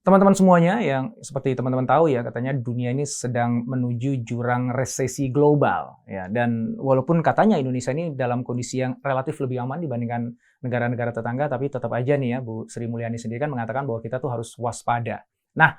Teman-teman semuanya yang seperti teman-teman tahu ya, katanya dunia ini sedang menuju jurang resesi global ya. Dan walaupun katanya Indonesia ini dalam kondisi yang relatif lebih aman dibandingkan negara-negara tetangga, tapi tetap aja nih ya Bu Sri Mulyani sendiri kan mengatakan bahwa kita tuh harus waspada. Nah,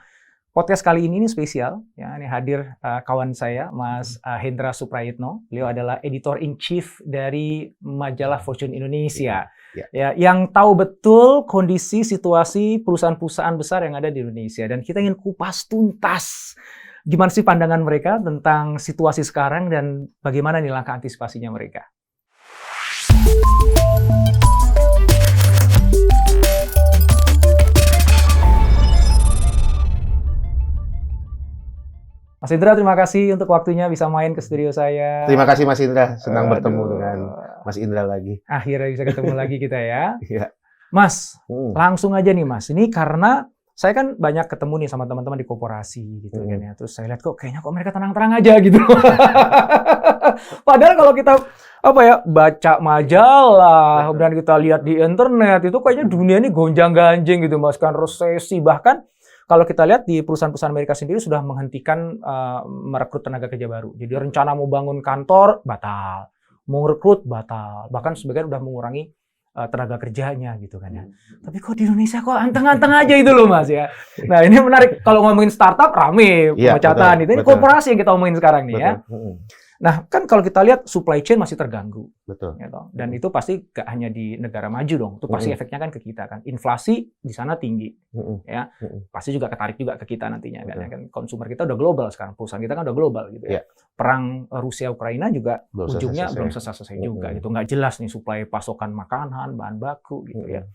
podcast kali ini spesial ya, ini hadir kawan saya Mas Hendra Suprayitno. Beliau adalah editor in chief dari majalah Fortune Indonesia. Ya, yang tahu betul kondisi situasi perusahaan-perusahaan besar yang ada di Indonesia, dan kita ingin kupas tuntas gimana sih pandangan mereka tentang situasi sekarang dan bagaimana nih langkah antisipasinya mereka. Mas Indra, terima kasih untuk waktunya bisa main ke studio saya. Terima kasih Mas Indra, senang bertemu dengan Mas Indra lagi. Akhirnya bisa ketemu lagi kita ya. Iya. Mas, langsung aja nih Mas. Ini karena saya kan banyak ketemu nih sama teman-teman di koperasi gitu kan ya. Terus saya lihat kayaknya mereka tenang-tenang aja gitu. Padahal kalau kita baca majalah, kemudian kita lihat di internet, itu kayaknya dunia ini gonjang-ganjing gitu Mas, kan resesi. Bahkan kalau kita lihat di perusahaan-perusahaan Amerika sendiri sudah menghentikan merekrut tenaga kerja baru. Jadi rencana mau bangun kantor batal, mau rekrut batal, bahkan sebagian udah mengurangi tenaga kerjanya gitu kan ya. Tapi kok di Indonesia kok anteng-anteng aja itu loh Mas ya. Nah ini menarik, kalau ngomongin startup rame pemecatan itu. Ini korporasi yang kita omongin sekarang nih ya. Nah, kan kalau kita lihat supply chain masih terganggu. Betul. Gitu. Dan itu pasti gak hanya di negara maju dong. Itu pasti efeknya kan ke kita kan. Inflasi di sana tinggi. Ya. Pasti juga ketarik juga ke kita nantinya. Kan konsumer kita udah global sekarang. Perusahaan kita kan udah global gitu ya. Perang Rusia-Ukraina juga ujungnya belum selesai juga gitu. Nggak jelas nih suplai pasokan makanan, bahan baku gitu ya.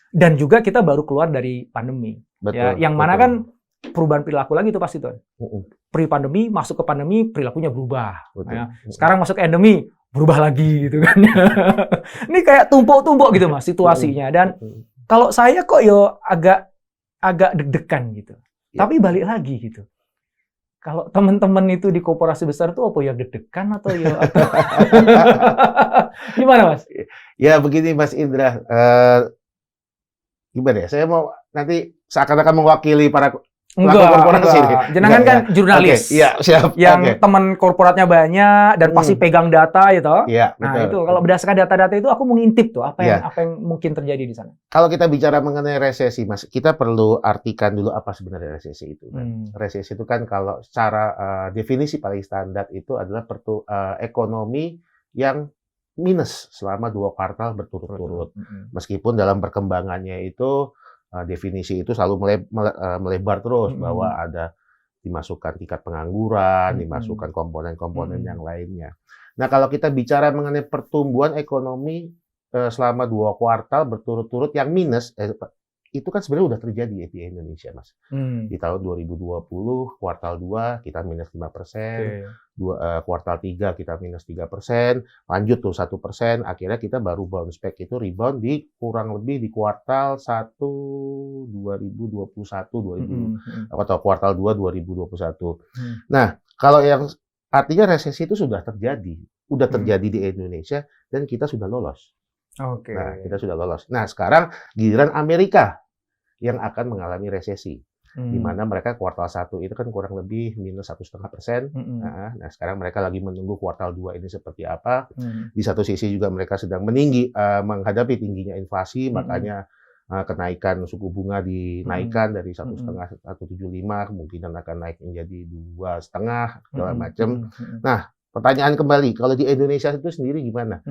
Dan juga kita baru keluar dari pandemi. Ya, yang mana kan perubahan perilaku lagi itu pasti tuh. Pre-pandemi, masuk ke pandemi, perilakunya berubah. Ya. Sekarang masuk ke endemi, berubah lagi gitu kan. Ini kayak tumpuk-tumpuk gitu Mas situasinya. Dan kalau saya kok agak deg-degan gitu. Tapi balik lagi gitu. Kalau teman-teman itu di korporasi besar tuh apa ya, deg-degan atau ya? Gimana Mas? Ya begini Mas Indra. Gimana ya? Saya mau nanti seakan-akan mewakili para Enggak. Jenengan kan jurnalis. Okay. Ya, siap. Yang teman korporatnya banyak dan pasti pegang data gitu. Iya, nah, itu kalau berdasarkan data-data itu aku mau ngintip tuh apa yang mungkin terjadi di sana. Kalau kita bicara mengenai resesi, Mas, kita perlu artikan dulu apa sebenarnya resesi itu. Resesi itu kan kalau secara definisi paling standar itu adalah ekonomi yang minus selama 2 kuartal berturut-turut. Meskipun dalam perkembangannya itu definisi itu selalu melebar terus, bahwa ada dimasukkan tingkat pengangguran, dimasukkan komponen-komponen yang lainnya. Nah, kalau kita bicara mengenai pertumbuhan ekonomi selama 2 kuartal berturut-turut yang minus, itu kan sebenarnya udah terjadi di Indonesia, Mas. Di tahun 2020, kuartal 2 kita minus 5%, kuartal 3 kita minus 3%, lanjut tuh 1%, akhirnya kita baru bounce back itu rebound di kurang lebih di kuartal 1 2021, atau kuartal 2 2021. Nah, kalau yang artinya resesi itu sudah terjadi di Indonesia dan kita sudah lolos. Nah, kita sudah lolos. Nah, sekarang giliran Amerika yang akan mengalami resesi, di mana mereka kuartal 1 itu kan kurang lebih minus 1,5%. Nah, sekarang mereka lagi menunggu kuartal 2 ini seperti apa. Di satu sisi juga mereka sedang menghadapi tingginya inflasi, makanya kenaikan suku bunga dinaikkan dari 1,5 1,75, kemungkinan akan naik menjadi 2,5 segala macam. Nah, pertanyaan kembali, kalau di Indonesia itu sendiri gimana?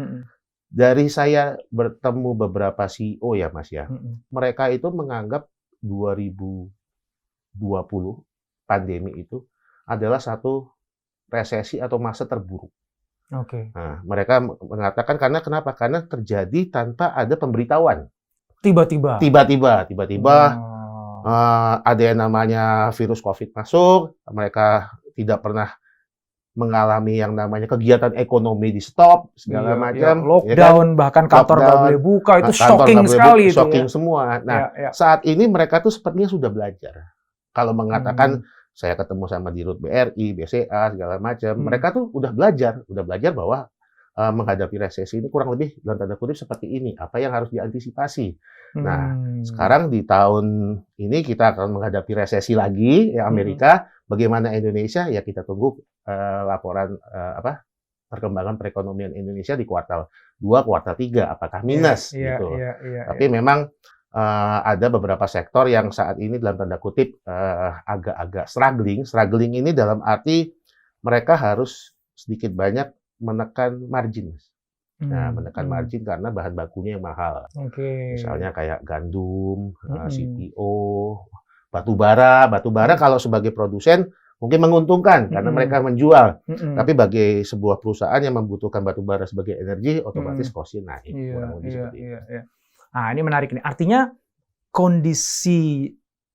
Dari saya bertemu beberapa CEO ya Mas ya, mereka itu menganggap 2020 pandemi itu adalah satu resesi atau masa terburuk. Nah, mereka mengatakan kenapa? Karena terjadi tanpa ada pemberitahuan. Tiba-tiba ada yang namanya virus COVID masuk, mereka tidak pernah mengalami yang namanya kegiatan ekonomi di stop segala macam, lockdown, bahkan kantor nggak boleh buka, itu shocking sekali itu. Shocking semua. Nah, saat ini mereka tuh sepertinya sudah belajar. Kalau mengatakan saya ketemu sama Dirut BRI, BCA segala macam, mereka tuh udah belajar bahwa menghadapi resesi ini kurang lebih dalam tanda kutip seperti ini. Apa yang harus diantisipasi? Nah, sekarang di tahun ini kita akan menghadapi resesi lagi ya Amerika. Bagaimana Indonesia? Ya kita tunggu laporan perkembangan perekonomian Indonesia di kuartal 2, kuartal 3 apakah minus gitu. Tapi memang ada beberapa sektor yang saat ini dalam tanda kutip agak-agak struggling. Struggling ini dalam arti mereka harus sedikit banyak menekan margin. Nah, menekan margin karena bahan bakunya yang mahal. Misalnya kayak gandum, CPO, batu bara. Batu bara kalau sebagai produsen mungkin menguntungkan karena mereka menjual. Tapi bagi sebuah perusahaan yang membutuhkan batu bara sebagai energi, otomatis cost-nya naik. Nah, ini menarik nih. Artinya kondisi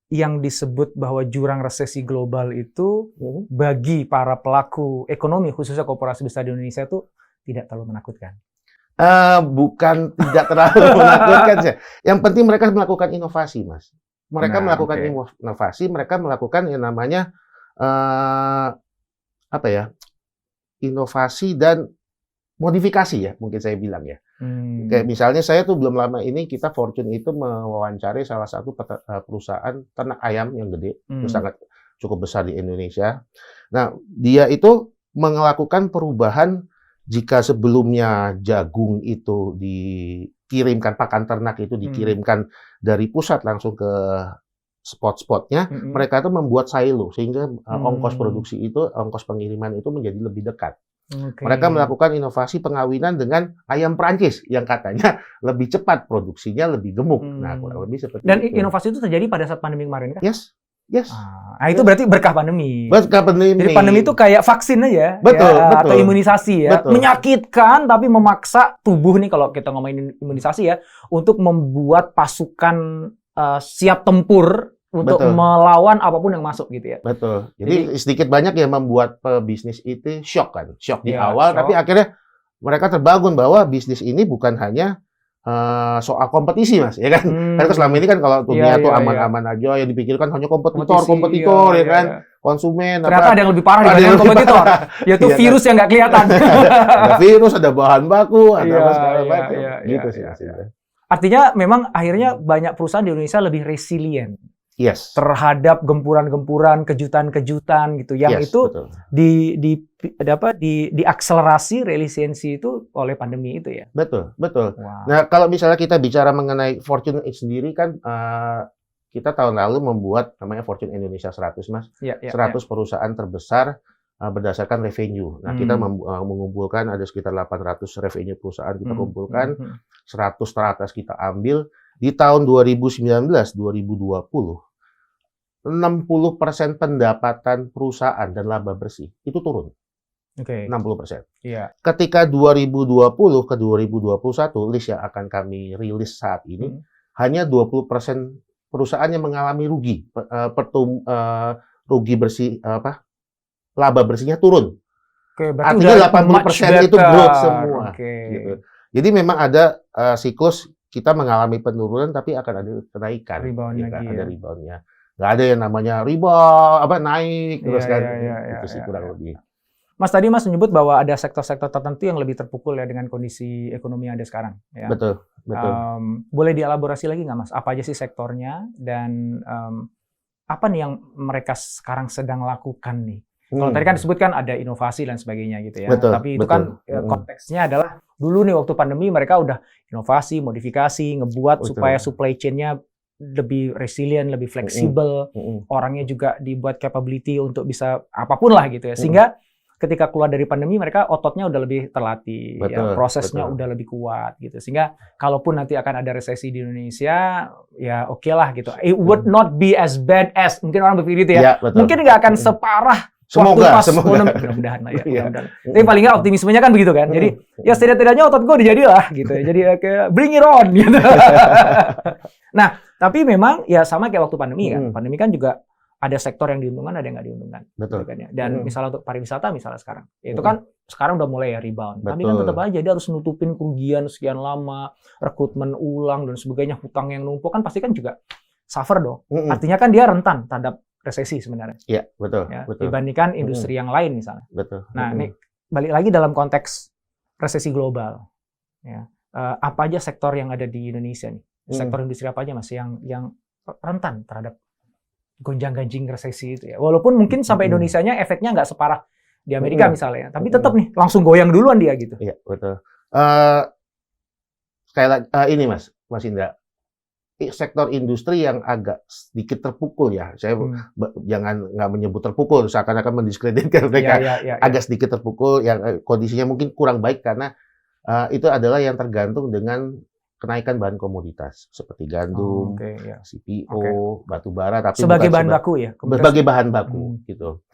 yang disebut bahwa jurang resesi global itu bagi para pelaku ekonomi, khususnya koperasi besar di Indonesia itu tidak terlalu menakutkan. Bukan tidak terlalu menakutkan sih. Yang penting mereka melakukan inovasi, Mas. Mereka melakukan inovasi, mereka melakukan yang namanya inovasi dan modifikasi ya, mungkin saya bilang ya. Kayak misalnya saya tuh belum lama ini kita Fortune itu mewawancari salah satu perusahaan ternak ayam yang gede, itu sangat cukup besar di Indonesia. Nah, dia itu melakukan perubahan jika sebelumnya jagung itu dikirimkan, pakan ternak itu dikirimkan dari pusat langsung ke spot-spotnya, mereka itu membuat silo sehingga ongkos produksi itu, ongkos pengiriman itu menjadi lebih dekat. Mereka melakukan inovasi pengawinan dengan ayam Prancis yang katanya lebih cepat produksinya, lebih gemuk. Nah, kurang lebih seperti dan itu. Dan inovasi itu terjadi pada saat pandemi kemarin kan? Yes. Nah, itu berarti berkah pandemi. Berkah pandemi. Jadi pandemi itu kayak vaksin aja, betul. Atau imunisasi ya. Betul. Menyakitkan tapi memaksa tubuh nih kalau kita ngomongin imunisasi ya, untuk membuat pasukan siap tempur untuk melawan apapun yang masuk gitu ya. Betul. Jadi sedikit banyak yang membuat pebisnis itu shock di awal, tapi akhirnya mereka terbangun bahwa bisnis ini bukan hanya soal kompetisi, Mas, ya kan? Karena selama ini kan kalau dunia tuh aman-aman aja, yang dipikirkan hanya kompetitor, ya kan? Konsumen. Ternyata ada yang lebih parah dibanding kompetitor, yaitu virus yang nggak kelihatan. Ada virus, ada bahan baku, ada apa segala macam. Gitu sih. Artinya memang akhirnya banyak perusahaan di Indonesia lebih resilient. Terhadap gempuran-gempuran, kejutan-kejutan gitu, yang itu diakselerasi resiliensi itu oleh pandemi itu ya. Betul. Nah, kalau misalnya kita bicara mengenai Fortune sendiri kan, kita tahun lalu membuat namanya Fortune Indonesia 100, Mas. 100 perusahaan terbesar berdasarkan revenue. Nah, kita mengumpulkan ada sekitar 800 revenue perusahaan kita kumpulkan, 100 teratas kita ambil. Di tahun 2019-2020, 60% pendapatan perusahaan dan laba bersih itu turun. 60%. Ketika 2020 ke 2021, list yang akan kami rilis saat ini, hanya 20% perusahaan yang mengalami rugi. Rugi bersih, laba bersihnya turun. Artinya 80% itu growth semua. Gitu. Jadi memang ada siklus kita mengalami penurunan tapi akan ada kenaikan. Ada rebound-nya. Nggak ada yang namanya rebound, naik terus kan. Itu sih kurang lebih. Mas, tadi Mas menyebut bahwa ada sektor-sektor tertentu yang lebih terpukul ya dengan kondisi ekonomi yang ada sekarang. Ya. Betul. Boleh dielaborasi lagi nggak, Mas? Apa aja sih sektornya dan apa nih yang mereka sekarang sedang lakukan nih? Kalau tadi kan disebutkan ada inovasi dan sebagainya gitu ya. Tapi itu kan konteksnya adalah dulu nih waktu pandemi mereka udah inovasi, modifikasi, ngebuat supaya supply chain-nya lebih resilient, lebih fleksibel. Orangnya juga dibuat capability untuk bisa apapun lah gitu ya. Sehingga ketika keluar dari pandemi mereka ototnya udah lebih terlatih, prosesnya udah lebih kuat gitu. Sehingga kalaupun nanti akan ada resesi di Indonesia, ya oke lah gitu. It would not be as bad as mungkin orang berpikir gitu ya. Mungkin nggak akan separah semoga. Mudah-mudahan lah ya. Tapi paling nggak optimismenya kan begitu kan. Jadi ya setidak-tidaknya otot gue udah jadi lah gitu ya. Jadi kayak bring it on gitu. Nah, tapi memang ya sama kayak waktu pandemi kan. Pandemi kan juga ada sektor yang diuntungkan, ada yang nggak diuntungkan. Betul. Kan, ya. Dan misalnya untuk pariwisata misalnya sekarang, itu kan sekarang udah mulai ya rebound. Tapi kan tetap aja dia harus nutupin kerugian sekian lama, rekrutmen ulang dan sebagainya, hutang yang numpuk kan pasti kan juga suffer dong. Artinya kan dia rentan terhadap resesi sebenarnya. Iya, betul. Ya, dibandingkan industri yang lain misalnya. Betul. Nah, ini balik lagi dalam konteks resesi global, ya, apa aja sektor yang ada di Indonesia nih, sektor industri apa aja Mas yang rentan terhadap gonjang-ganjing resesi itu ya. Walaupun mungkin sampai Indonesianya efeknya nggak separah di Amerika misalnya, tapi tetap nih langsung goyang duluan dia gitu. Iya, betul. Sekali lagi, ini Mas Indra, sektor industri yang agak sedikit terpukul ya. Saya jangan nggak menyebut terpukul, seakan-akan mendiskreditkan mereka. Agak sedikit terpukul, yang kondisinya mungkin kurang baik karena itu adalah yang tergantung dengan kenaikan bahan komoditas seperti gandum, CPO, batu bara, tapi sebagai bahan baku ya. Sebagai bahan baku gitu.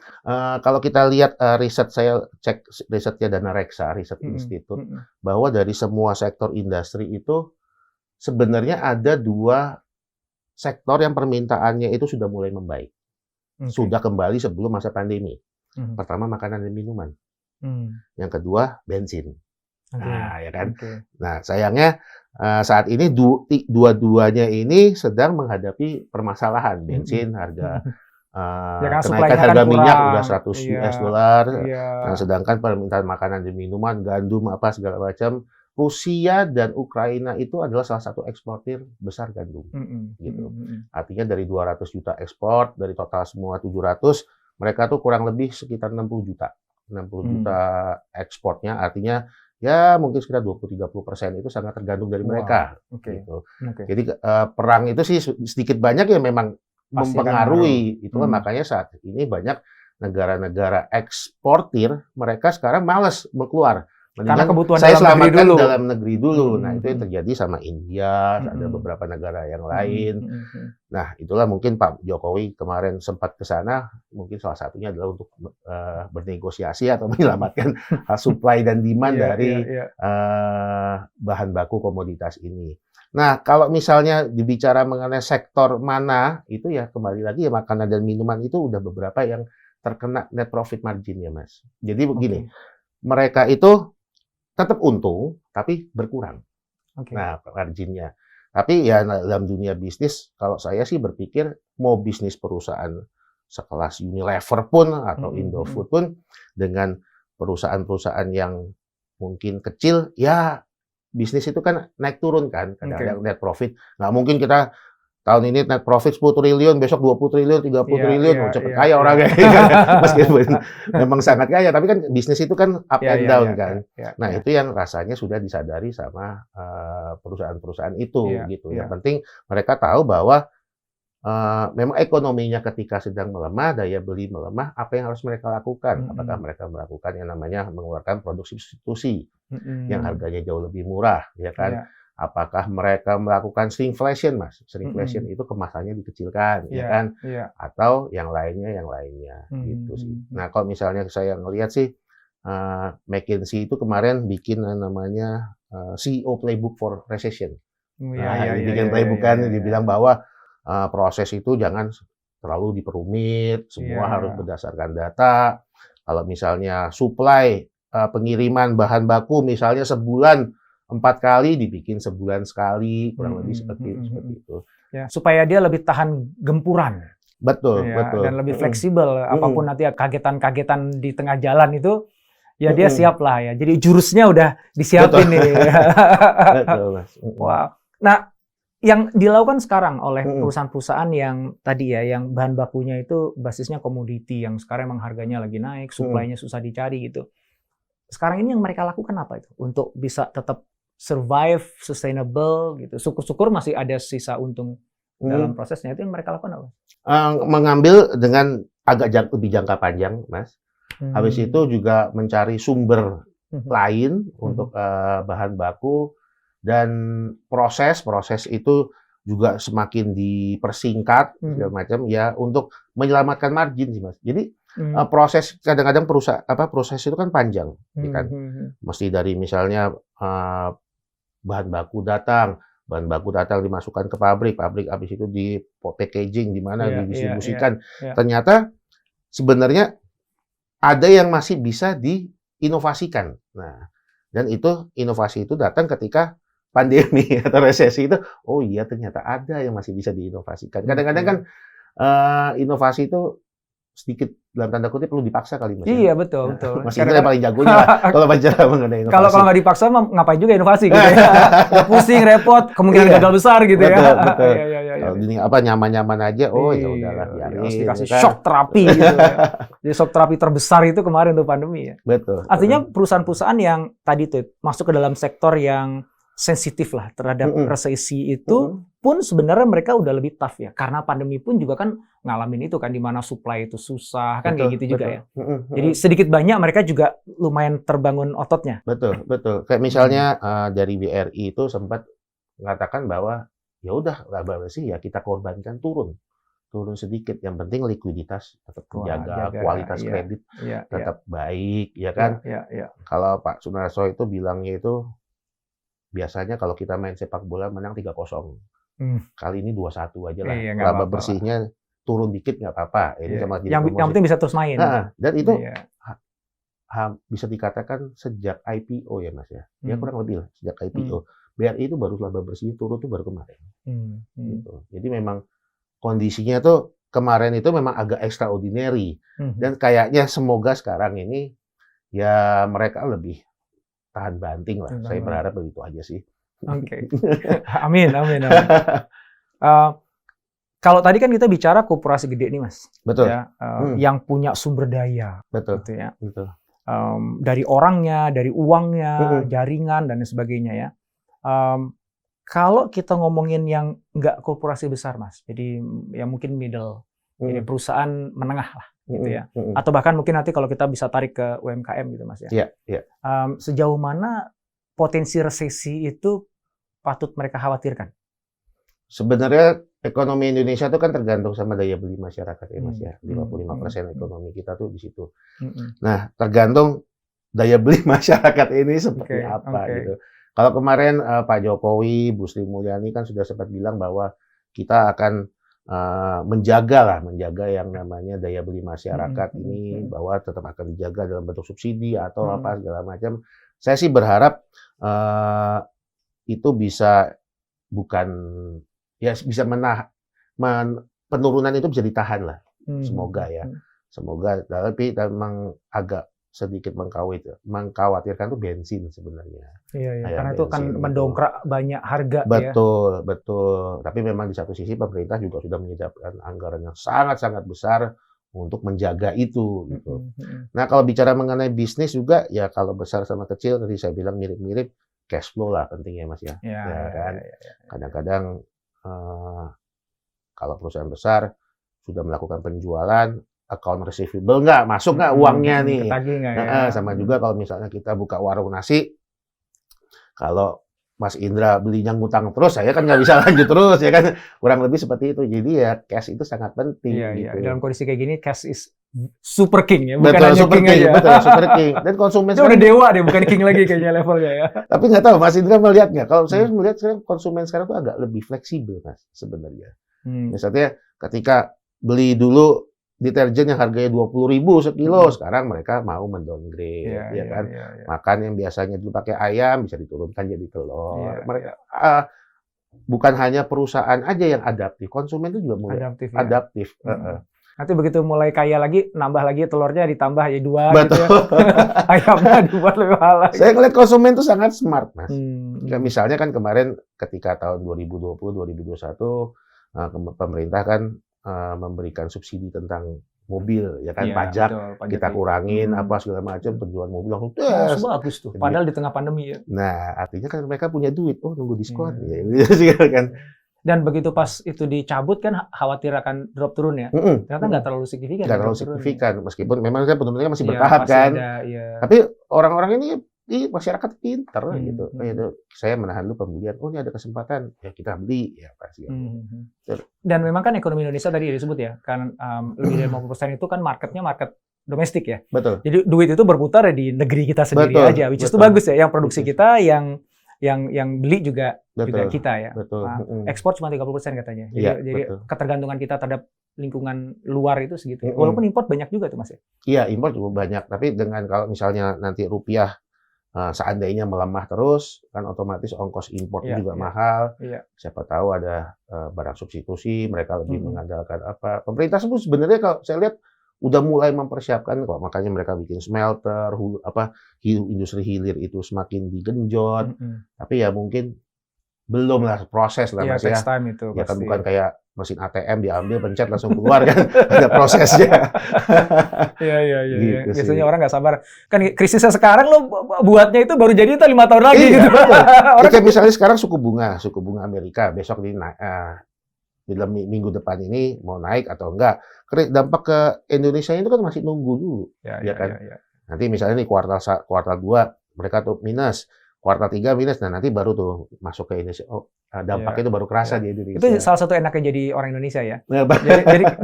Kalau kita lihat riset, saya cek risetnya Dana Reksa, riset institut, bahwa dari semua sektor industri itu sebenarnya ada 2 sektor yang permintaannya itu sudah mulai membaik, sudah kembali sebelum masa pandemi. Pertama makanan dan minuman, yang kedua bensin. Nah, ya kan. Nah, sayangnya saat ini dua-duanya ini sedang menghadapi permasalahan. Bensin harga kenaikan harga minyak udah 100 US dollar. Nah, sedangkan permintaan makanan dan minuman, gandum apa segala macam, Rusia dan Ukraina itu adalah salah satu eksportir besar gandum. Gitu. Artinya dari 200 juta ekspor, dari total semua 700, mereka tuh kurang lebih sekitar 60 juta. 60 juta ekspornya, artinya ya mungkin sekitar 20-30% itu sangat tergantung dari mereka. Gitu. Jadi perang itu sih sedikit banyak ya memang pasti mempengaruhi. Itulah makanya saat ini banyak negara-negara eksportir, mereka sekarang malas keluar. Karena kebutuhan saya selamatkan dalam negeri dulu. Nah, itu yang terjadi sama India, ada beberapa negara yang lain. Nah, itulah mungkin Pak Jokowi kemarin sempat ke sana, mungkin salah satunya adalah untuk bernegosiasi atau menyelamatkan supply dan demand dari bahan baku komoditas ini. Nah, kalau misalnya dibicara mengenai sektor mana, itu ya kembali lagi ya makanan dan minuman itu udah beberapa yang terkena net profit margin ya, Mas. Jadi begini, mereka itu tetap untung, tapi berkurang. Nah, marginnya. Tapi ya dalam dunia bisnis, kalau saya sih berpikir mau bisnis perusahaan sekelas Unilever pun atau Indofood pun dengan perusahaan-perusahaan yang mungkin kecil, ya bisnis itu kan naik turun kan. Kadang-kadang net profit. Nggak mungkin kita tahun ini net profit 10 triliun, besok 20 triliun, 30 triliun, cepet kaya orangnya. Meskipun memang sangat kaya, tapi kan bisnis itu kan up and down kan. Nah, itu yang rasanya sudah disadari sama perusahaan-perusahaan itu gitu. Yang penting mereka tahu bahwa memang ekonominya ketika sedang melemah, daya beli melemah, apa yang harus mereka lakukan? Apakah mereka melakukan yang namanya mengeluarkan produk substitusi yang harganya jauh lebih murah, ya kan? Apakah mereka melakukan shrinkflation, Mas? Shrinkflation itu kemasannya dikecilkan, ya kan? Atau yang lainnya, gitu sih. Nah, kalau misalnya saya ngelihat sih, McKinsey itu kemarin bikin namanya CEO Playbook for Recession. Bikin playbook kan, dibilang bahwa proses itu jangan terlalu diperumit, semua harus berdasarkan data. Kalau misalnya supply pengiriman bahan baku, misalnya sebulan 4 kali, dibikin sebulan sekali, kurang lebih seperti itu. Ya, supaya dia lebih tahan gempuran. Betul, betul. Dan lebih fleksibel, apapun nanti kagetan-kagetan di tengah jalan itu, ya dia siap lah ya. Jadi jurusnya udah disiapin nih. Betul, Mas. Wow. Nah, yang dilakukan sekarang oleh perusahaan-perusahaan yang tadi ya, yang bahan bakunya itu basisnya komoditi, yang sekarang emang harganya lagi naik, supply-nya susah dicari gitu. Sekarang ini yang mereka lakukan apa itu? Untuk bisa tetap survive, sustainable gitu. Syukur-syukur masih ada sisa untung dalam prosesnya. Itu yang mereka lakukan apa? Mengambil dengan agak lebih jangka panjang, Mas. Habis itu juga mencari sumber lain untuk bahan baku, dan proses itu juga semakin dipersingkat segala macam ya untuk menyelamatkan margin sih, Mas. Jadi proses kadang-kadang proses itu kan panjang, ya kan? Mesti dari misalnya bahan baku datang dimasukkan ke pabrik habis itu di packaging, di mana didistribusikan. Ternyata sebenarnya ada yang masih bisa diinovasikan. Nah, dan itu inovasi itu datang ketika pandemi atau resesi itu, oh iya ternyata ada yang masih bisa diinovasikan. Kadang-kadang kan inovasi itu sedikit dalam tanda kutip perlu dipaksa kali Mas. Iya, betul. Mas Indra yang paling jagonya lah kalau bicara mengenai inovasi. Kalau nggak dipaksa mah ngapain juga inovasi gitu ya. Nggak pusing, repot, kemungkinan gagal besar gitu ya. Betul. Iya. Kalau ini nyaman-nyaman aja, ya udahlah biarin. Harus dikasih shock terapi gitu ya. Jadi shock terapi terbesar itu kemarin tuh pandemi ya. Betul. Artinya perusahaan-perusahaan yang tadi tuh masuk ke dalam sektor yang sensitif lah terhadap resesi itu pun sebenarnya mereka udah lebih tough ya, karena pandemi pun juga kan ngalamin itu kan, di mana supply itu susah kan, kayak gitu juga ya. Jadi sedikit banyak mereka juga lumayan terbangun ototnya. Betul. Kayak misalnya dari BRI itu sempat mengatakan bahwa ya udah laba bersih ya kita korbankan turun sedikit, yang penting likuiditas tetap terjaga, kualitas kredit tetap baik, ya kan? Kalau Pak Sunarso itu bilangnya itu biasanya kalau kita main sepak bola menang 3-0. Kali ini 2-1 aja lah. Laba bersihnya turun dikit nggak apa-apa. Ini sama yang penting bisa terus main. Dan itu bisa dikatakan sejak IPO ya Mas ya. Ya kurang lebih lah sejak IPO. BRI itu baru laba bersihnya turun tuh baru kemarin. Gitu. Jadi memang kondisinya tuh kemarin itu memang agak extraordinary. Dan kayaknya semoga sekarang ini ya mereka lebih tahan banting lah. Saya berharap begitu aja sih. Oke. Amin. Kalau tadi kan kita bicara koperasi gede nih Mas. Betul. Ya, yang punya sumber daya. Betul. Gitu ya. Betul. Dari orangnya, dari uangnya, jaringan dan sebagainya ya. Kalau kita ngomongin yang nggak korporasi besar Mas, jadi ya mungkin middle, jadi perusahaan menengah lah. Gitu ya, atau bahkan mungkin nanti kalau kita bisa tarik ke UMKM gitu Mas ya. Iya. Sejauh mana potensi resesi itu patut mereka khawatirkan? Sebenarnya ekonomi Indonesia itu kan tergantung sama daya beli masyarakat ya Mas ya. 55% ekonomi kita tuh di situ. Nah, tergantung daya beli masyarakat ini seperti apa gitu. Kalau kemarin Pak Jokowi, Bu Sri Mulyani kan sudah sempat bilang bahwa kita akan menjaga yang namanya daya beli masyarakat ini, bahwa tetap akan dijaga dalam bentuk subsidi atau apa segala macam. Saya sih berharap itu bisa bisa penurunan itu bisa ditahan lah. Semoga ya. Semoga, tapi memang agak sedikit mengkhawatirkan tuh bensin sebenarnya. Iya, karena itu kan mendongkrak banyak harga. Betul. Tapi memang di satu sisi pemerintah juga sudah menyediakan anggaran yang sangat-sangat besar untuk menjaga itu. Gitu. Nah kalau bicara mengenai bisnis juga, ya kalau besar sama kecil, tadi saya bilang mirip-mirip, cash flow lah pentingnya Mas ya. Kadang-kadang kalau perusahaan besar sudah melakukan penjualan, account receivable masuk nggak uangnya nih. Sama juga kalau misalnya kita buka warung nasi, kalau Mas Indra belinya ngutang terus, saya kan nggak bisa lanjut terus ya kan, kurang lebih seperti itu. Jadi ya cash itu sangat penting. Gitu. Dalam kondisi kayak gini cash is super king ya, bukan hanya super king aja. Betul, super king. Dan konsumen udah dewa deh, bukan king lagi kayaknya levelnya ya. Tapi nggak tahu Mas Indra melihat nggak? Kalau saya melihat sekarang konsumen sekarang tuh agak lebih fleksibel Mas sebenarnya. Misalnya ketika beli dulu deterjen yang harganya 20.000 sekilo, sekarang mereka mau mendowngrade, kan? Makan yang biasanya dulu pakai ayam bisa diturunkan jadi telur. Mereka bukan hanya perusahaan aja yang adaptif, konsumen itu juga mulai adaptif. Nanti begitu mulai kaya lagi, nambah lagi telurnya ditambah ya 2. Betul. Gitu ya. Ayamnya dibuat lebih mahal. Saya ngeliat konsumen itu sangat smart, Mas. Misalnya kan kemarin ketika tahun 2020-2021 pemerintah kan memberikan subsidi tentang mobil, ya kan, pajak kita kurangin apa segala macam, penjualan mobil langsung bagus tuh. Padahal di tengah pandemi ya. Nah, artinya kan mereka punya duit, nunggu diskon ya kan. Dan begitu pas itu dicabut kan khawatir akan drop turun ya. Ternyata nggak terlalu signifikan. Nggak terlalu signifikan, meskipun memang kan penurunan masih bertahap kan. Tapi orang-orang ini masyarakat pintar gitu. Saya menahan dulu pembelian. Ini ada kesempatan, ya kita beli ya pasti. Dan memang kan ekonomi Indonesia tadi disebut ya, kan lebih dari 50% itu kan marketnya market domestik ya. Betul. Jadi duit itu berputar di negeri kita sendiri aja, which itu bagus ya. Yang produksi kita, yang beli juga kita ya. Ekspor cuma 30% katanya. Jadi ketergantungan kita terhadap lingkungan luar itu segitu. Walaupun import banyak juga tuh Mas ya. Iya, import juga banyak. Tapi dengan kalau misalnya nanti rupiah seandainya melemah terus, kan otomatis ongkos impornya juga mahal. Siapa tahu ada barang substitusi, mereka lebih mengandalkan apa. Pemerintah sebenarnya kalau saya lihat udah mulai mempersiapkan kok, makanya mereka bikin smelter, industri hilir itu semakin digenjot. Tapi ya mungkin belum lah, proses lah Mas ya. Time itu ya kan bukan kayak mesin ATM diambil pencet langsung keluar kan, ada prosesnya. Iya. Gitu biasanya orang nggak sabar. Kan krisisnya sekarang lo buatnya itu baru jadi itu 5 tahun lagi gitu. Orang kayak misalnya sekarang suku bunga Amerika besok dalam minggu depan ini mau naik atau enggak. Dampak ke Indonesia itu kan masih nunggu dulu, kan. Nanti misalnya nih kuartal 2 mereka tuh minus, kuartal 3 minus, nah nanti baru tuh masuk ke Indonesia. Dampaknya itu baru kerasa di Indonesia. Itu salah satu enaknya jadi orang Indonesia ya.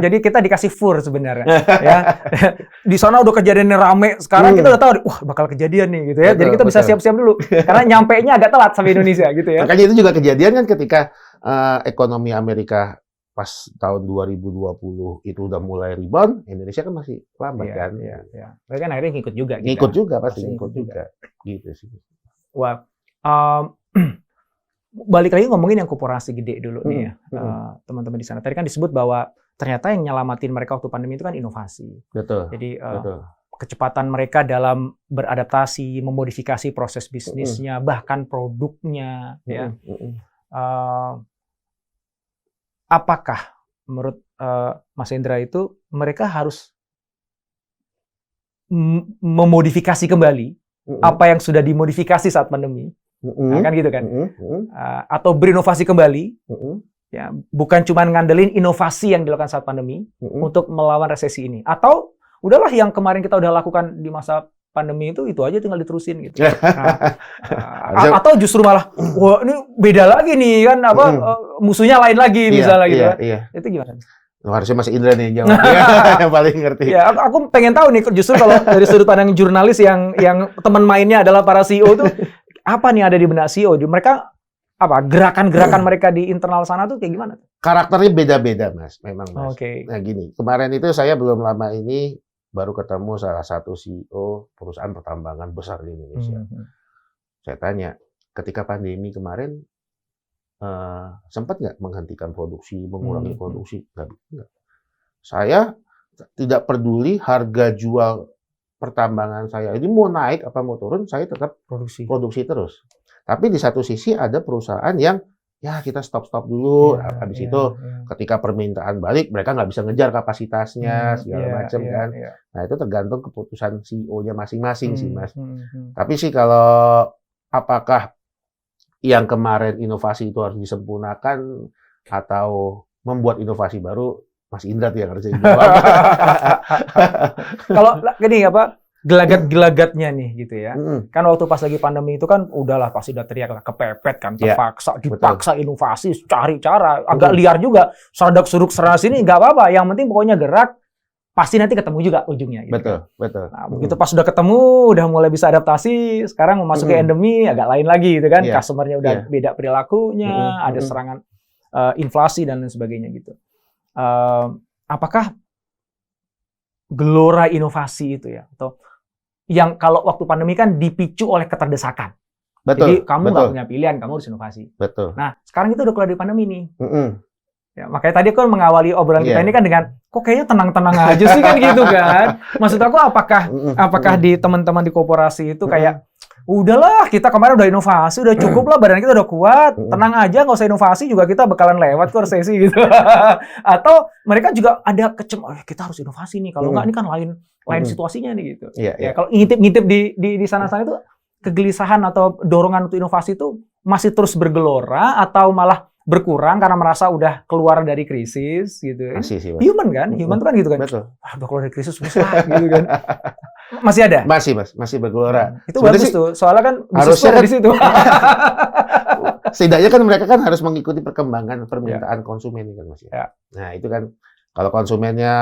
jadi kita dikasih fur sebenarnya. Ya. Di sana udah kejadiannya rame, sekarang kita udah tahu, wah bakal kejadian nih gitu ya. Jadi kita bisa siap-siap dulu, karena nyampenya agak telat sampai Indonesia gitu ya. Makanya itu juga kejadian kan ketika ekonomi Amerika pas tahun 2020 itu udah mulai rebound, Indonesia kan masih lambat kan. Iya. Mereka kan akhirnya ngikut juga. Ngikut juga pasti ngikut juga. Gitu sih. Wah, balik lagi ngomongin yang korporasi gede dulu nih ya, teman-teman di sana. Tadi kan disebut bahwa ternyata yang nyelamatin mereka waktu pandemi itu kan inovasi. Betul. Jadi kecepatan mereka dalam beradaptasi, memodifikasi proses bisnisnya, bahkan produknya, ya. Apakah menurut Mas Hendra itu mereka harus memodifikasi kembali apa yang sudah dimodifikasi saat pandemi, nah, kan gitu kan? Atau berinovasi kembali, ya bukan cuma ngandelin inovasi yang dilakukan saat pandemi untuk melawan resesi ini, atau udahlah yang kemarin kita udah lakukan di masa pandemi itu aja tinggal diterusin gitu. Atau justru malah, wah ini beda lagi nih kan musuhnya lain lagi misalnya gitu. Itu gimana? Harusnya Mas Indra nih yang paling ngerti. Ya, aku pengen tahu nih justru kalau dari sudut pandang jurnalis yang teman mainnya adalah para CEO tuh apa nih ada di benak CEO? Mereka gerakan-gerakan mereka di internal sana tuh kayak gimana? Karakternya beda-beda Mas, memang Mas. Okay. Nah gini, kemarin itu saya belum lama ini baru ketemu salah satu CEO perusahaan pertambangan besar di Indonesia. Saya tanya, ketika pandemi kemarin, sempat nggak menghentikan produksi, mengurangi produksi? Nggak. Saya tidak peduli harga jual pertambangan saya ini mau naik apa mau turun, saya tetap produksi terus. Tapi di satu sisi ada perusahaan yang ya kita stop dulu. Habis itu ketika permintaan balik, mereka nggak bisa ngejar kapasitasnya segala macam kan. Nah itu tergantung keputusan CEO-nya masing-masing sih Mas. Tapi sih kalau apakah yang kemarin inovasi itu harus disempurnakan atau membuat inovasi baru, Mas Indra yang harus dijawab. Kalau gini gelagat-gelagatnya nih gitu ya. Kan waktu pas lagi pandemi itu kan udahlah pasti udah teriak lah, kepepet kan, terpaksa, dipaksa inovasi, cari cara, agak liar juga, seradak suruk serana sini nggak apa-apa, yang penting pokoknya gerak, pasti nanti ketemu juga ujungnya. Gitu. Betul. Nah, begitu pas sudah ketemu, udah mulai bisa adaptasi, sekarang memasuki endemi agak lain lagi gitu kan, customer-nya udah beda perilakunya, ada serangan inflasi dan lain sebagainya gitu. Apakah gelora inovasi itu ya, atau yang kalau waktu pandemi kan dipicu oleh keterdesakan. Jadi kamu nggak punya pilihan, kamu harus inovasi. Betul. Nah, sekarang itu udah keluar dari pandemi nih. Ya, makanya tadi aku mengawali obrolan kita ini kan dengan, kok kayaknya tenang-tenang aja sih kan gitu kan. Maksud aku apakah di teman-teman di korporasi itu kayak, udahlah kita kemarin udah inovasi, udah cukup lah, badan kita udah kuat, tenang aja nggak usah inovasi juga kita bakalan lewat kok resesi gitu. Atau mereka juga ada kita harus inovasi nih, kalau nggak ini kan lain situasinya nih gitu. Ya kalau ngintip di sana-sana itu kegelisahan atau dorongan untuk inovasi itu masih terus bergelora atau malah berkurang karena merasa udah keluar dari krisis gitu. Masih sih, Mas. Human tuh kan gitu kan. Betul. Udah keluar dari krisis susah gitu kan. Masih ada? Masih, Mas. Masih bergelora. Itu bagus tuh. Soalnya kan harusnya kan di situ. Setidaknya kan mereka kan harus mengikuti perkembangan permintaan konsumen ini kan, Mas. Nah, itu kan kalau konsumennya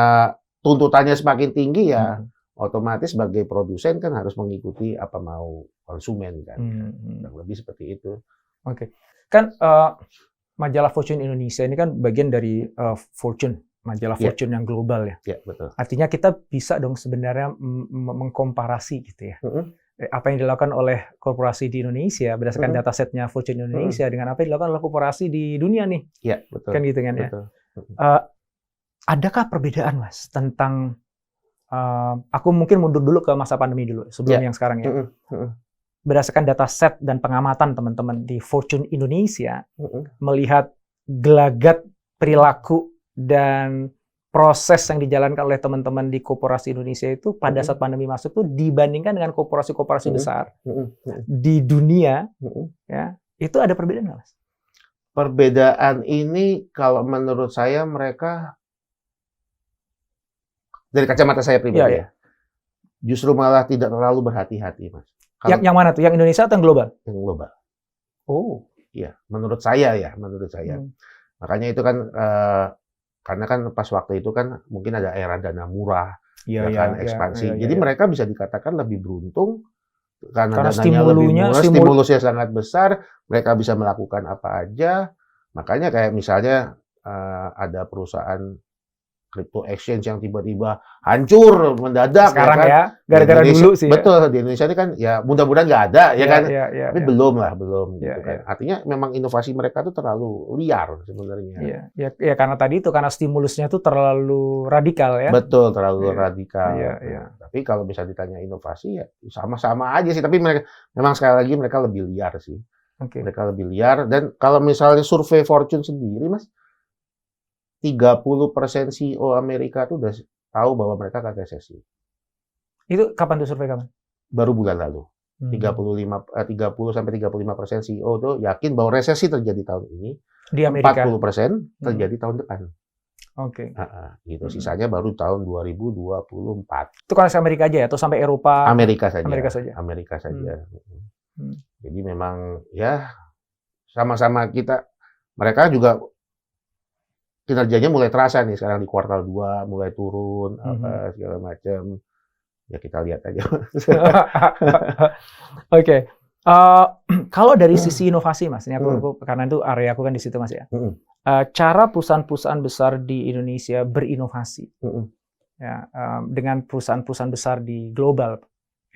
tuntutannya semakin tinggi ya otomatis sebagai produsen kan harus mengikuti apa mau konsumen kan. Lebih seperti itu. Oke. Kan majalah Fortune Indonesia ini kan bagian dari Fortune, majalah Fortune yang global ya. Iya, betul. Artinya kita bisa dong sebenarnya mengkomparasi gitu ya. Apa yang dilakukan oleh korporasi di Indonesia berdasarkan datasetnya Fortune Indonesia dengan apa yang dilakukan oleh korporasi di dunia nih. Iya, betul. Kan gitu kan ya. Adakah perbedaan Mas tentang aku mungkin mundur dulu ke masa pandemi dulu sebelum yang sekarang ya. Berdasarkan data set dan pengamatan teman-teman di Fortune Indonesia, melihat gelagat perilaku dan proses yang dijalankan oleh teman-teman di korporasi Indonesia itu pada saat pandemi masuk tuh dibandingkan dengan korporasi-korporasi besar di dunia, ya itu ada perbedaan nggak, Mas? Perbedaan ini kalau menurut saya mereka dari kacamata saya pribadi ya, justru malah tidak terlalu berhati-hati, Mas. Yang mana tuh? Yang Indonesia atau yang global? Yang global. Oh, iya, menurut saya ya, menurut saya. Makanya itu kan karena kan pas waktu itu kan mungkin ada era dana murah, ekspansi. Jadi mereka bisa dikatakan lebih beruntung karena dananya lebih murah, stimulusnya sangat besar, mereka bisa melakukan apa aja. Makanya kayak misalnya ada perusahaan crypto exchange yang tiba-tiba hancur mendadak sekarang ya, kan? Gara-gara dulu sih. Betul, di Indonesia ini kan ya mudah-mudahan nggak ada ya kan. Tapi belum gitu kan. Artinya memang inovasi mereka tuh terlalu liar sebenarnya. Ya karena tadi itu karena stimulusnya tuh terlalu radikal ya. Betul, terlalu radikal. Tapi kalau bisa ditanya inovasi ya sama-sama aja sih, tapi mereka memang sekali lagi mereka lebih liar sih. Mereka lebih liar, dan kalau misalnya survei Fortune sendiri, Mas, 30% CEO Amerika tuh udah tahu bahwa mereka akan resesi. Itu kapan tuh survei kapan? Baru bulan lalu. 30-35% CEO tuh yakin bahwa resesi terjadi tahun ini. Di Amerika. 40% terjadi tahun depan. Gitu. Sisanya baru tahun 2024. Itu kalau Amerika aja ya, atau sampai Eropa? Amerika saja. Amerika saja. Jadi memang ya sama-sama kita. Mereka juga kinerjanya mulai terasa nih sekarang di kuartal 2 mulai turun apa segala macam. Ya kita lihat aja. Oke. Kalau dari sisi inovasi, Mas, ini aku karena itu area aku kan di situ, Mas ya. Cara perusahaan-perusahaan besar di Indonesia berinovasi, ya, dengan perusahaan-perusahaan besar di global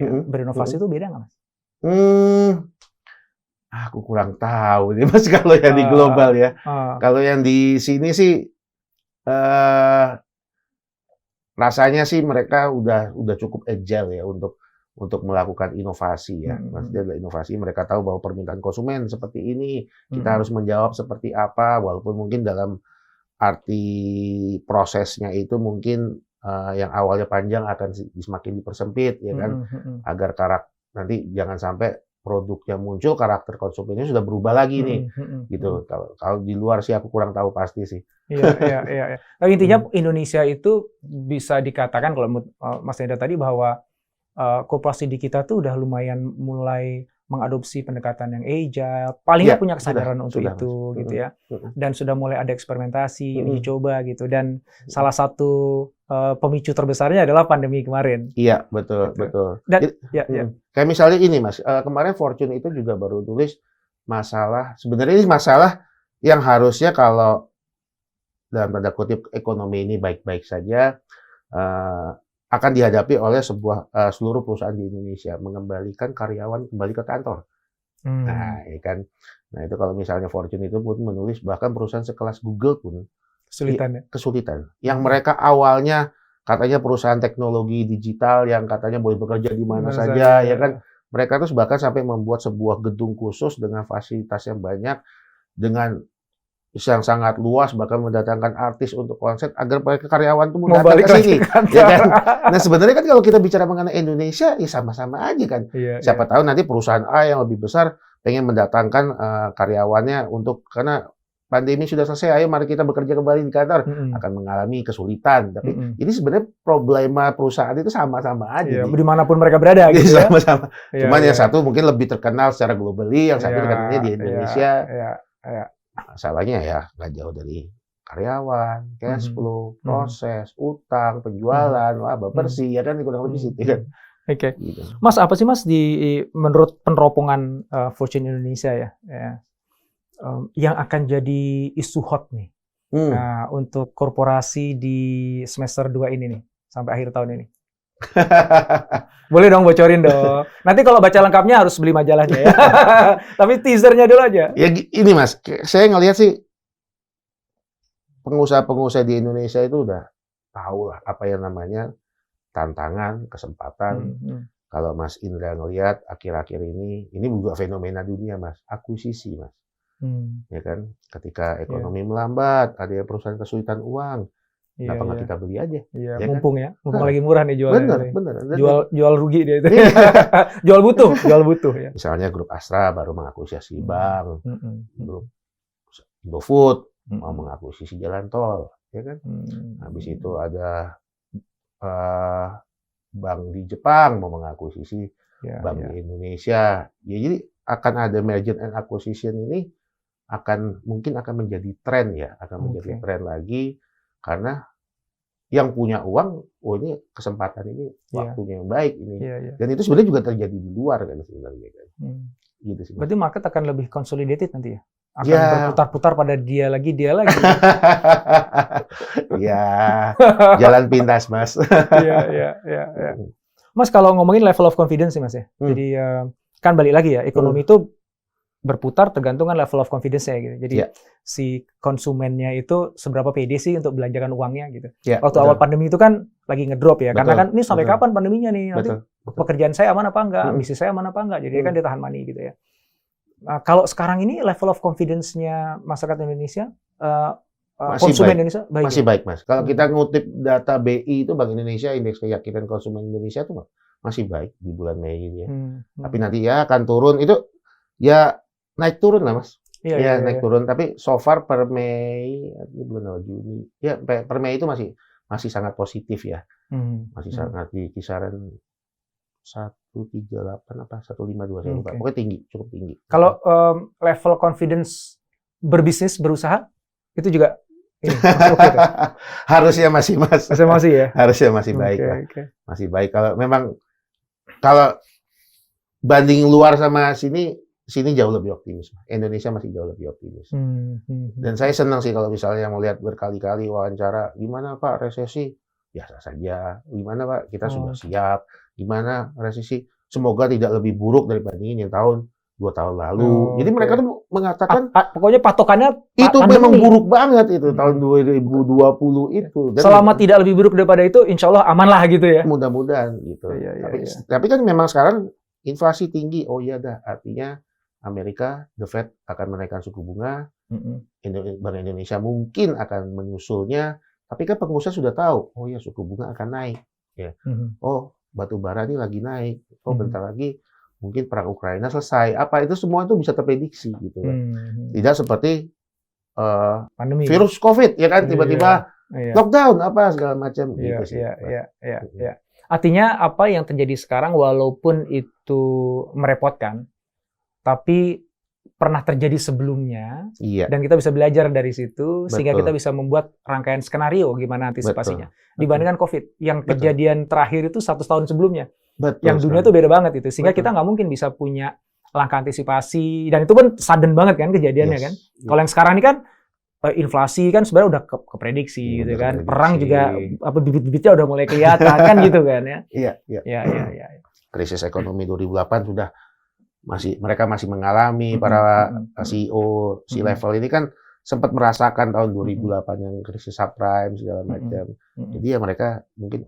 berinovasi itu beda nggak, Mas? Aku kurang tahu nih, Mas, kalau yang di global ya. Kalau yang di sini sih rasanya sih mereka udah cukup agile ya untuk melakukan inovasi ya. Maksudnya adalah inovasi, mereka tahu bahwa permintaan konsumen seperti ini, kita harus menjawab seperti apa, walaupun mungkin dalam arti prosesnya itu mungkin yang awalnya panjang akan semakin dipersempit ya kan, agar nanti jangan sampai produk yang muncul karakter konsumennya sudah berubah lagi nih, gitu. Kalau di luar sih aku kurang tahu pasti sih. Iya. Tapi intinya Indonesia itu bisa dikatakan kalau Mas Hendra tadi bahwa korporasi di kita tuh udah lumayan mulai mengadopsi pendekatan yang agile, paling nggak punya kesadaran untuk itu, gitu ya. Dan sudah mulai ada eksperimentasi, uji coba gitu. Dan salah satu pemicu terbesarnya adalah pandemi kemarin. Iya, betul. Dan, kayak misalnya ini, Mas, kemarin Fortune itu juga baru tulis sebenarnya ini masalah yang harusnya kalau dalam tanda kutip ekonomi ini baik-baik saja, akan dihadapi oleh seluruh perusahaan di Indonesia, mengembalikan karyawan kembali ke kantor. Nah, ya kan. Nah, itu kalau misalnya Fortune itu pun menulis, bahkan perusahaan sekelas Google pun kesulitan. Yang mereka awalnya katanya perusahaan teknologi digital yang katanya boleh bekerja di mana saja, ya kan. Mereka terus bahkan sampai membuat sebuah gedung khusus dengan fasilitas yang banyak, dengan yang sangat luas, bahkan mendatangkan artis untuk konser agar karyawan itu mau datang ke sini, ya kan? Nah, sebenarnya kan kalau kita bicara mengenai Indonesia, ya sama-sama aja kan. Siapa tahu nanti perusahaan A yang lebih besar pengen mendatangkan karyawannya karena pandemi sudah selesai, ayo mari kita bekerja kembali di kantor, akan mengalami kesulitan. Tapi ini sebenarnya problema perusahaan itu sama-sama aja. Dimanapun mereka berada, gitu ya. Sama-sama. Cuman yang satu mungkin lebih terkenal secara globally, yang satu terkenalnya di Indonesia. Masalahnya ya nggak jauh dari karyawan, cash flow, proses, utang, penjualan, laba bersih, ya kan kurang lebih situ kan. Oke. Gitu. Mas, apa sih Mas menurut peneropongan Fortune Indonesia ya, yang akan jadi isu hot nih untuk korporasi di semester 2 ini nih, sampai akhir tahun ini? Boleh dong, bocorin dong. Nanti kalau baca lengkapnya harus beli majalahnya ya. Tapi teasernya dulu aja. Ya ini Mas, saya ngelihat sih pengusaha-pengusaha di Indonesia itu udah tahu lah apa yang namanya tantangan, kesempatan. Kalau Mas Indra ngelihat akhir-akhir ini juga fenomena dunia, Mas, akuisisi, Mas. Ya kan, ketika ekonomi melambat, ada perusahaan kesulitan uang, kenapa nggak kita beli aja? Iya, ya mumpung kan? mumpung lagi murah nih jualnya. Bener. Jual rugi dia itu. jual butuh ya. Misalnya grup Astra baru mengakuisisi bank, grup GoFood mau mengakuisisi jalan tol, ya kan? Habis itu ada bank di Jepang mau mengakuisisi bank di Indonesia. Ya, jadi akan ada merger and acquisition ini mungkin akan menjadi tren ya, menjadi tren lagi karena yang punya uang, ini kesempatan ini waktunya yang baik ini. Dan itu sebenarnya juga terjadi di luar kan sebenarnya kan. Gitu sih. Berarti market akan lebih consolidated nanti ya? Akan berputar-putar pada dia lagi. Ya, jalan pintas, Mas. Iya. Mas, kalau ngomongin level of confidence sih, Mas ya. Jadi kan balik lagi ya, ekonomi itu berputar tergantung kan level of confidence-nya gitu. Jadi si konsumennya itu seberapa pede sih untuk belanjakan uangnya gitu. Waktu awal pandemi itu kan lagi ngedrop ya, karena kan ini sampai kapan pandeminya nih? Nanti pekerjaan saya aman apa enggak? Bisnis saya aman apa enggak? Jadi kan dia tahan money gitu ya. Nah, kalau sekarang ini level of confidence-nya masyarakat Indonesia, konsumen Indonesia baik. Masih baik, Mas. Kalau kita ngutip data BI itu, Bank Indonesia, indeks keyakinan konsumen Indonesia itu masih baik di bulan Mei ini ya. Tapi nanti ya akan turun, itu ya naik turun lah, Mas. Iya, naik turun. Tapi so far per Mei, ini bulan Juni, ya per Mei itu masih sangat positif ya. Masih sangat di kisaran 138 apa 152 saya lupa. Pokoknya tinggi, cukup tinggi. Kalau level confidence berbisnis, berusaha itu juga ini, harusnya masih, Mas. Masih ya? Harusnya masih baik lah. Masih baik kalau banding luar sama sini jauh lebih optimis. Indonesia masih jauh lebih optimis. Dan saya senang sih kalau misalnya melihat berkali-kali wawancara, gimana Pak resesi? Biasa saja. Gimana Pak? Kita sudah siap. Gimana resesi? Semoga tidak lebih buruk daripada ini yang 2 tahun lalu. Jadi mereka tuh mengatakan pokoknya patokannya itu memang buruk banget itu tahun 2020 itu. Dan selama tidak lebih buruk daripada itu, insya Allah aman lah gitu ya. Mudah-mudahan gitu. Tapi kan memang sekarang inflasi tinggi. Oh iya dah, artinya Amerika, The Fed akan menaikkan suku bunga, Bank Indonesia mungkin akan menyusulnya, tapi kan pengusaha sudah tahu, oh ya suku bunga akan naik, ya. Oh batu bara ini lagi naik, oh bentar lagi mungkin perang Ukraina selesai, apa itu semua itu bisa terprediksi gitu kan. Tidak seperti pandemi, virus COVID ya kan tiba-tiba lockdown apa segala macam gitu sih. Artinya apa yang terjadi sekarang walaupun itu merepotkan, tapi pernah terjadi sebelumnya, dan kita bisa belajar dari situ, sehingga kita bisa membuat rangkaian skenario gimana antisipasinya. Dibandingkan COVID, yang kejadian terakhir itu 1 tahun sebelumnya. Yang dunia tuh beda banget itu, sehingga kita nggak mungkin bisa punya langkah antisipasi, dan itu pun sudden banget kan kejadiannya kan. Kalau yang sekarang ini kan, inflasi kan sebenarnya udah keprediksi gitu kan. Perang juga, bibit-bibitnya udah mulai kelihatan kan gitu kan ya. Iya. Krisis ekonomi 2008 sudah mereka masih mengalami, para CEO C-level ini kan sempat merasakan tahun 2008 yang krisis subprime segala macam. Jadi ya mereka mungkin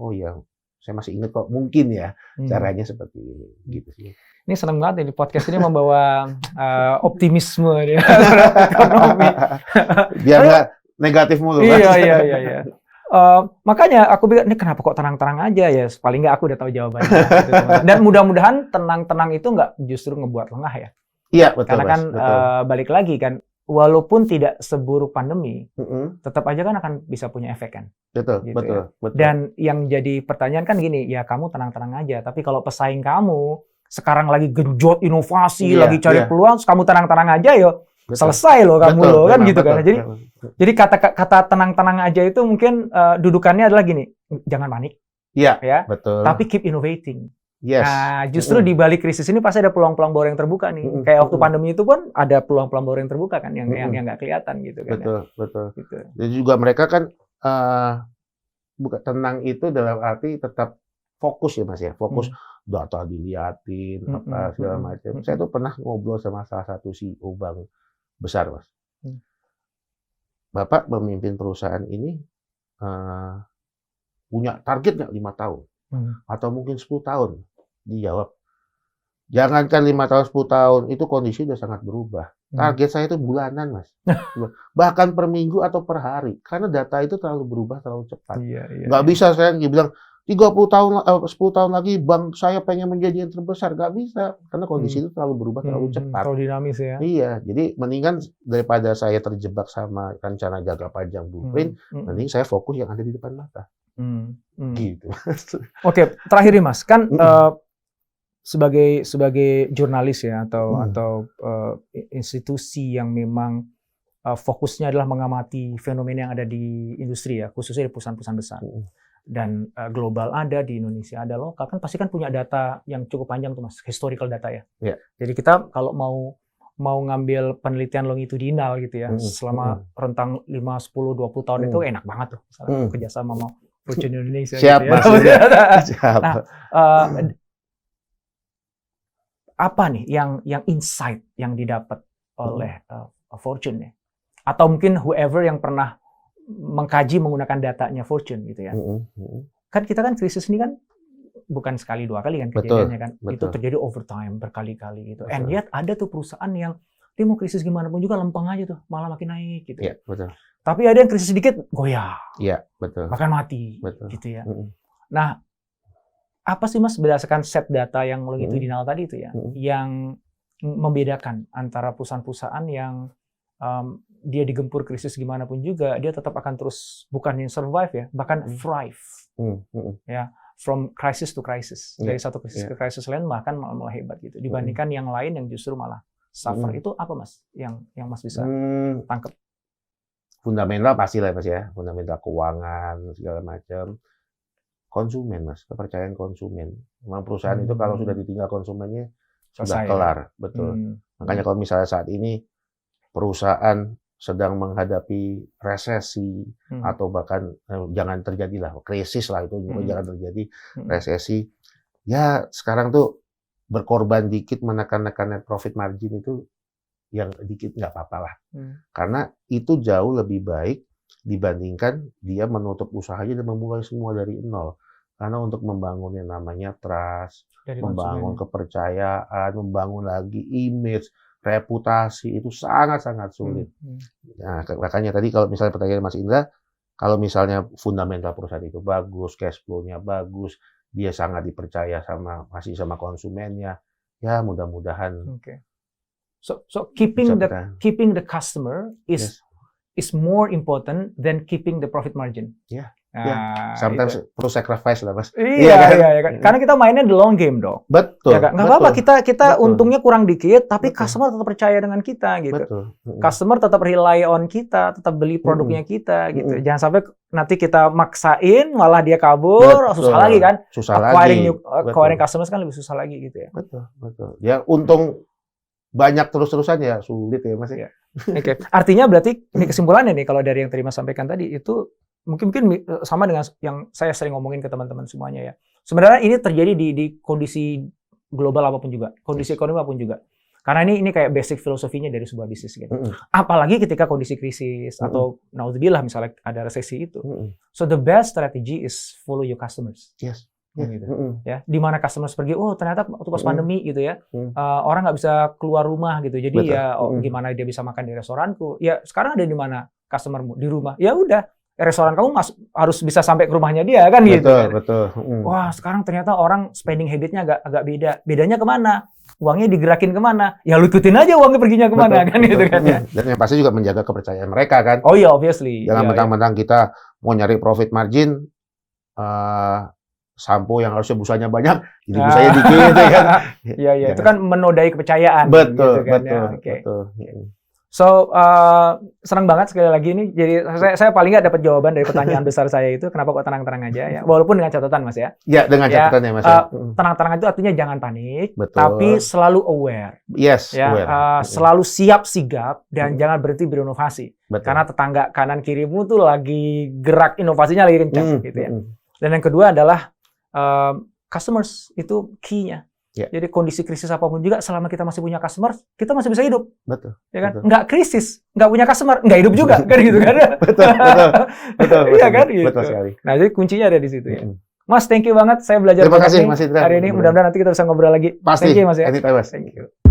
saya masih ingat kok mungkin ya caranya seperti ini gitu sih. Ini senang banget ini podcast ini membawa optimisme ya ekonomi. Biar nggak negatif mulu. Iya. Makanya aku bilang, ini kenapa kok tenang-tenang aja ya? Paling nggak aku udah tahu jawabannya. Gitu, dan mudah-mudahan tenang-tenang itu nggak justru ngebuat lengah ya. Iya, betul. Karena kan balik lagi kan, walaupun tidak seburuk pandemi, tetap aja kan akan bisa punya efek kan. Betul, gitu betul. Dan yang jadi pertanyaan kan gini, ya kamu tenang-tenang aja. Tapi kalau pesaing kamu sekarang lagi genjot inovasi, lagi cari peluang, kamu tenang-tenang aja ya. Selesai loh kamu loh kan gitu kan. Jadi kata tenang-tenang aja itu mungkin dudukannya adalah gini, jangan panik. Iya, betul. Tapi keep innovating. Yes. Nah, justru di balik krisis ini pasti ada peluang-peluang baru yang terbuka nih. Kayak waktu pandemi itu pun ada peluang-peluang baru yang terbuka kan yang nggak kelihatan gitu kan. Betul. Gitu. Jadi juga mereka kan bukan tenang itu dalam arti tetap fokus ya Mas ya. Fokus data diliatin apa segala macam. Saya tuh pernah ngobrol sama salah satu CEO bank besar, Mas. Bapak memimpin perusahaan ini punya target nggak 5 tahun? atau mungkin 10 tahun. Dijawab. Jangankan 5 tahun, 10 tahun, itu kondisi udah sangat berubah. Target saya itu bulanan, Mas. Bahkan per minggu atau per hari. Karena data itu terlalu berubah, terlalu cepat. Nggak bisa saya bilang, 10 tahun lagi bank saya pengen menjadi yang terbesar. Nggak bisa. Karena kondisi itu terlalu berubah, terlalu cepat. Terlalu dinamis ya. Iya, jadi mendingan daripada saya terjebak sama rencana jangka panjang blueprint, mending saya fokus yang ada di depan mata. Gitu. Oke, terakhir nih Mas, kan sebagai jurnalis ya atau institusi yang memang fokusnya adalah mengamati fenomena yang ada di industri ya, khususnya di perusahaan-perusahaan besar. Dan global ada, di Indonesia ada, lokal kan pasti kan punya data yang cukup panjang tuh Mas, historical data ya. Jadi kita kalau mau ngambil penelitian longitudinal gitu ya, selama rentang 5, 10, 20 tahun itu enak banget tuh, misalnya kerjasama sama Fortune Indonesia. Siap, gitu Mas. ya. Siap. Nah, apa nih yang insight yang didapat oleh Fortune ya? Atau mungkin whoever yang pernah mengkaji menggunakan datanya Fortune gitu ya. Kan kita kan krisis ini kan bukan sekali dua kali kan kejadiannya kan. Itu terjadi over time berkali-kali gitu. And yet ada tuh perusahaan yang dia mau krisis gimana pun juga lempeng aja tuh, malah makin naik gitu. Iya, betul. Tapi ada yang krisis sedikit goyah. Iya, betul. Bahkan mati gitu ya. Nah, apa sih Mas berdasarkan set data yang longitudinal tadi itu ya, yang membedakan antara perusahaan-perusahaan yang dia digempur krisis gimana pun juga, dia tetap akan terus bukan yang survive ya, bahkan thrive. Ya, from crisis to crisis. Dari satu krisis ke krisis lain bahkan malah hebat gitu. Dibandingkan yang lain yang justru malah suffer. Itu apa Mas yang Mas bisa tangkap? Fundamental pasti lah Mas ya, fundamental keuangan segala macam. Konsumen Mas, kepercayaan konsumen. Memang perusahaan itu kalau sudah ditinggal konsumennya sudah kelar, betul. Makanya kalau misalnya saat ini perusahaan sedang menghadapi resesi atau bahkan jangan terjadilah krisis lah itu jangan terjadi resesi. Ya sekarang tuh berkorban dikit menekan-nekan net profit margin itu yang dikit nggak apa-apa lah. Karena itu jauh lebih baik dibandingkan dia menutup usahanya dan memulai semua dari nol. Karena untuk membangun yang namanya trust, membangun kepercayaan, membangun lagi image, reputasi itu sangat-sangat sulit. Nah, makanya tadi kalau misalnya pertanyaan Mas Indra, kalau misalnya fundamental perusahaan itu bagus, cash flow-nya bagus, dia sangat dipercaya masih sama konsumennya, ya mudah-mudahan. So keeping the customer is more important than keeping the profit margin. Sometimes perlu sacrifice lah Mas. Iya. Karena kita mainnya the long game dong. Betul. Ya, nggak apa-apa kita untungnya kurang dikit, tapi customer tetap percaya dengan kita gitu. Customer tetap rely on kita, tetap beli produknya kita gitu. Jangan sampai nanti kita maksain malah dia kabur, susah lagi kan. Acquiring customers kan lebih susah lagi gitu ya. Betul. Ya untung banyak terus-terusan ya sulit ya Mas ya. Oke. Artinya berarti ini kesimpulannya nih kalau dari yang tadi Mas sampaikan tadi itu mungkin sama dengan yang saya sering ngomongin ke teman-teman semuanya ya. Sebenarnya ini terjadi di kondisi global apapun juga, kondisi ekonomi apapun juga. Karena ini kayak basic filosofinya dari sebuah bisnis gitu. Apalagi ketika kondisi krisis atau naudzubillah misalnya ada resesi itu. So the best strategy is follow your customers. Yes. Gitu. Ya, di mana customers pergi, ternyata waktu pas pandemi gitu ya, orang nggak bisa keluar rumah gitu. Jadi gimana dia bisa makan di restoranku? Ya sekarang ada di mana customermu di rumah? Ya udah. Restoran kamu harus bisa sampai ke rumahnya dia kan gitu. Betul. Wah sekarang ternyata orang spending habitnya agak beda. Bedanya kemana? Uangnya digerakin kemana? Ya lu ikutin aja uangnya perginya kemana kan gitu kan ya. Dan yang pasti juga menjaga kepercayaan mereka kan. Oh iya obviously. Jangan mentang-mentang kita mau nyari profit margin, sampo yang harusnya busanya banyak, jadi busanya dikit kan. Iya itu kan menodai kepercayaan. Betul. So, senang banget sekali lagi ini. Jadi saya paling nggak dapat jawaban dari pertanyaan besar saya itu. Kenapa kok tenang-tenang aja ya? Walaupun dengan catatan Mas ya. Ya, dengan catatan ya Mas. Tenang-tenang itu artinya jangan panik, tapi selalu aware. Yes, ya, aware. Selalu siap sigap dan jangan berhenti berinovasi. Betul. Karena tetangga kanan kirimu tuh lagi gerak inovasinya lagi kencang gitu ya. Dan yang kedua adalah customers itu key-nya. Jadi kondisi krisis apapun juga, selama kita masih punya customer, kita masih bisa hidup. Betul. Ya kan? Nggak krisis, nggak punya customer, nggak hidup juga, kan gitu kan? Betul. Iya kan? Gitu. Betul sekali. Nah, jadi kuncinya ada di situ ya. Mas, thank you banget. Saya belajar Terima banget kasih, nih Mas Indra. hari ini. Mudah-mudahan nanti kita bisa ngobrol lagi. Pasti. Thank you, Mas ya. Anytime, Mas. Thank you.